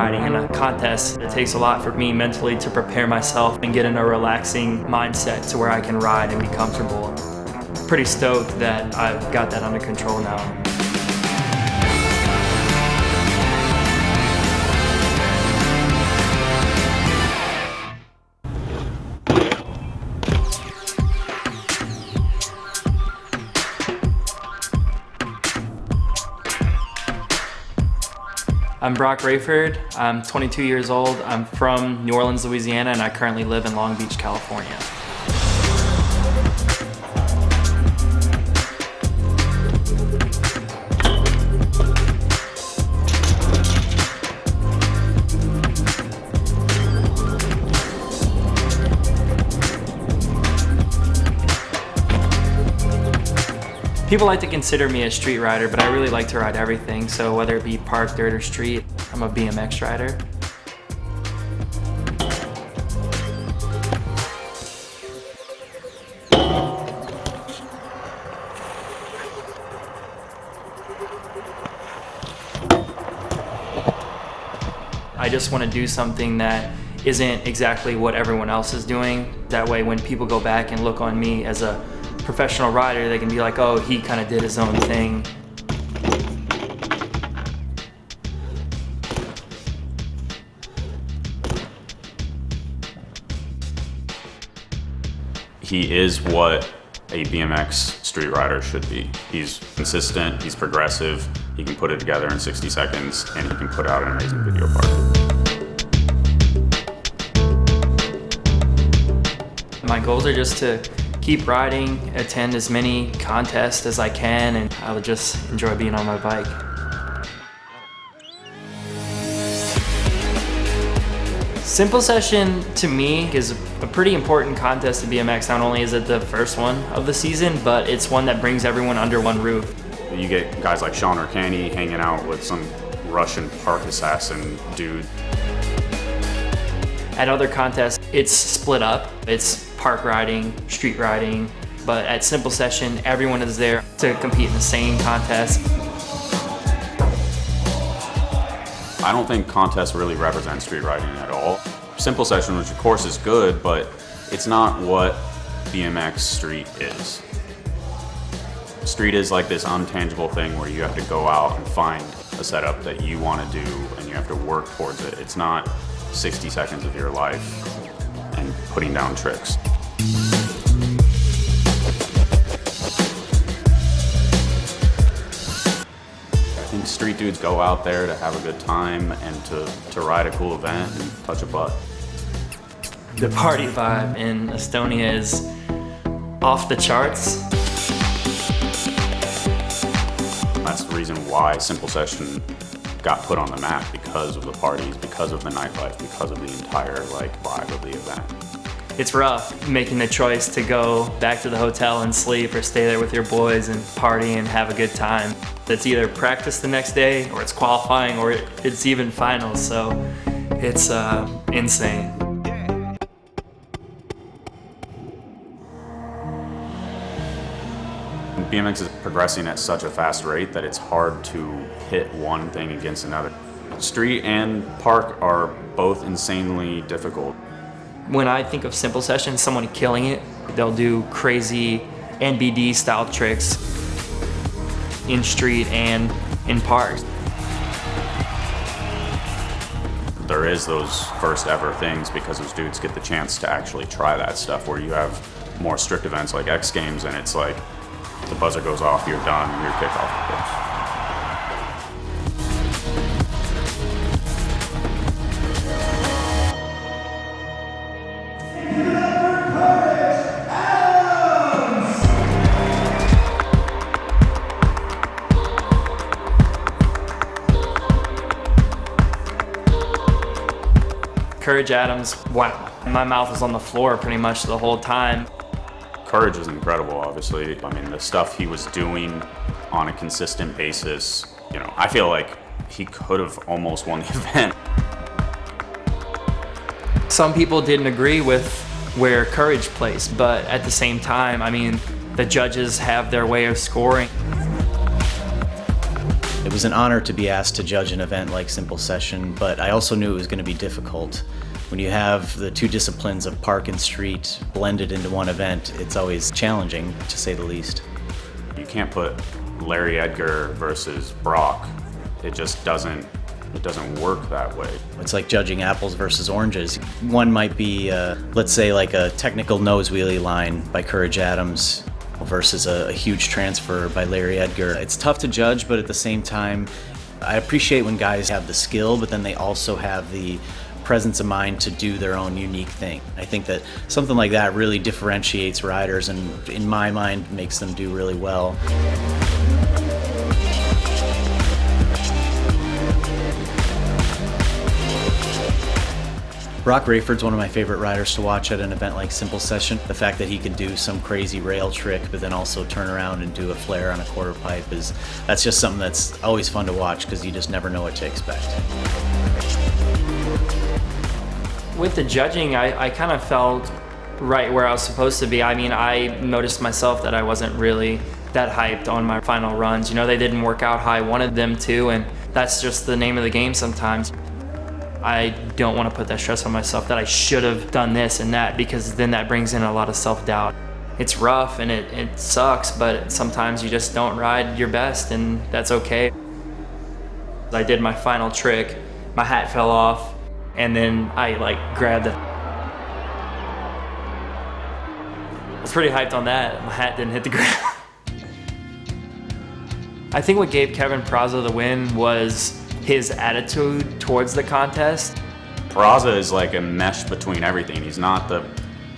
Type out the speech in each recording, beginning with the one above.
riding in a contest. It takes a lot for me mentally to prepare myself and get in a relaxing mindset to where I can ride and be comfortable. Pretty stoked that I've got that under control now. I'm Broc Raiford. I'm 22 years old. I'm from New Orleans, Louisiana, and I currently live in Long Beach, California. People like to consider me a street rider, but I really like to ride everything. So whether it be park, dirt, or street, I'm a BMX rider. I just want to do something that isn't exactly what everyone else is doing. That way when people go back and look on me as a professional rider, they can be like, oh, he kind of did his own thing. He is what a BMX street rider should be. He's consistent, he's progressive, he can put it together in 60 seconds, and he can put out an amazing video part. My goals are just to keep riding, attend as many contests as I can, and I would just enjoy being on my bike. Simple Session to me is a pretty important contest in BMX. Not only is it the first one of the season, but it's one that brings everyone under one roof. You get guys like Sean Urcani hanging out with some Russian park assassin dude. At other contests, it's split up. It's park riding, street riding, but at Simple Session, everyone is there to compete in the same contest. I don't think contests really represent street riding at all. Simple Session, which of course is good, but it's not what BMX street is. Street is like this untangible thing where you have to go out and find a setup that you want to do and you have to work towards it. It's not 60 seconds of your life and putting down tricks. I think street dudes go out there to have a good time and to ride a cool event and touch a butt. The party vibe in Estonia is off the charts. That's the reason why Simple Session got put on the map, because of the parties, because of the nightlife, because of the entire vibe of the event. It's rough making the choice to go back to the hotel and sleep or stay there with your boys and party and have a good time. It's either practice the next day or it's qualifying or it's even finals, so it's insane. BMX is progressing at such a fast rate that it's hard to pit one thing against another. Street and park are both insanely difficult. When I think of Simple Session, someone killing it, they'll do crazy NBD style tricks in street and in parks. There is those first ever things because those dudes get the chance to actually try that stuff, where you have more strict events like X Games and it's like the buzzer goes off, you're done, you're kicked off the course. Courage Adams, wow. My mouth was on the floor pretty much the whole time. Courage is incredible, obviously. I mean, the stuff he was doing on a consistent basis, I feel like he could have almost won the event. Some people didn't agree with where Courage placed, but at the same time, I mean, the judges have their way of scoring. It was an honor to be asked to judge an event like Simple Session, but I also knew it was going to be difficult. When you have the two disciplines of park and street blended into one event, it's always challenging, to say the least. You can't put Larry Edgar versus Broc. It just doesn't work that way. It's like judging apples versus oranges. One might be, let's say, like a technical nose wheelie line by Courage Adams versus a huge transfer by Larry Edgar. It's tough to judge, but at the same time, I appreciate when guys have the skill, but then they also have the presence of mind to do their own unique thing. I think that something like that really differentiates riders and, in my mind, makes them do really well. Broc Raiford's one of my favorite riders to watch at an event like Simple Session. The fact that he can do some crazy rail trick, but then also turn around and do a flare on a quarter pipe that's just something that's always fun to watch because you just never know what to expect. With the judging, I kind of felt right where I was supposed to be. I mean, I noticed myself that I wasn't really that hyped on my final runs. You know, they didn't work out how I wanted them to, and that's just the name of the game sometimes. I don't want to put that stress on myself that I should have done this and that, because then that brings in a lot of self-doubt. It's rough and it sucks, but sometimes you just don't ride your best, and that's okay. I did my final trick, my hat fell off, and then I grabbed it. I was pretty hyped on that. My hat didn't hit the ground. I think what gave Kevin Peraza the win was his attitude towards the contest. Peraza is like a mesh between everything. He's not the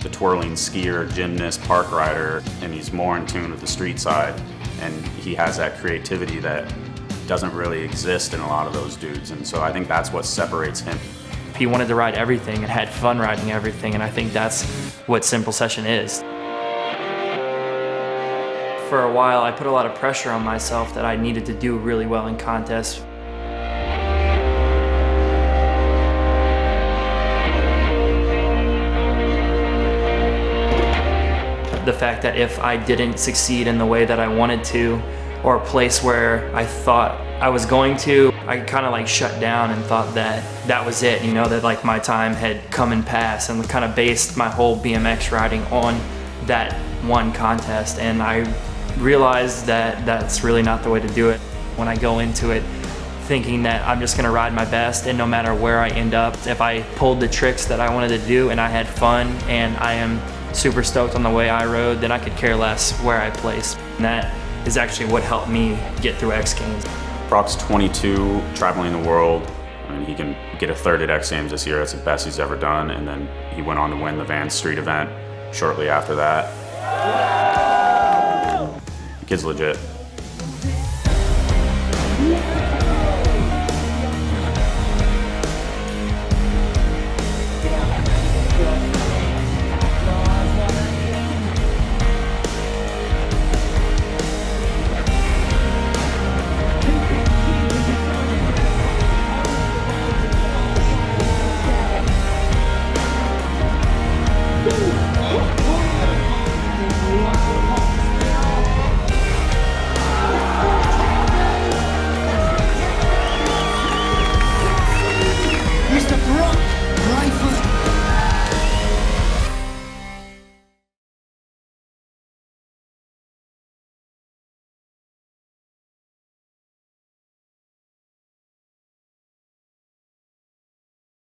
twirling skier, gymnast, park rider, and he's more in tune with the street side. And he has that creativity that doesn't really exist in a lot of those dudes. And so I think that's what separates him. He wanted to ride everything and had fun riding everything, and I think that's what Simple Session is. For a while, I put a lot of pressure on myself that I needed to do really well in contests. The fact that if I didn't succeed in the way that I wanted to, or a place where I thought I was going to, I kind of shut down and thought that that was it, you know, that my time had come and passed, and kind of based my whole BMX riding on that one contest. And I realized that that's really not the way to do it. When I go into it thinking that I'm just gonna ride my best, and no matter where I end up, if I pulled the tricks that I wanted to do and I had fun and I am super stoked on the way I rode, then I could care less where I placed. And that is actually what helped me get through X Games. Broc's 22, traveling the world. I mean, he can get a third at X Games this year. That's the best he's ever done. And then he went on to win the Vans Street event shortly after that. The kid's legit.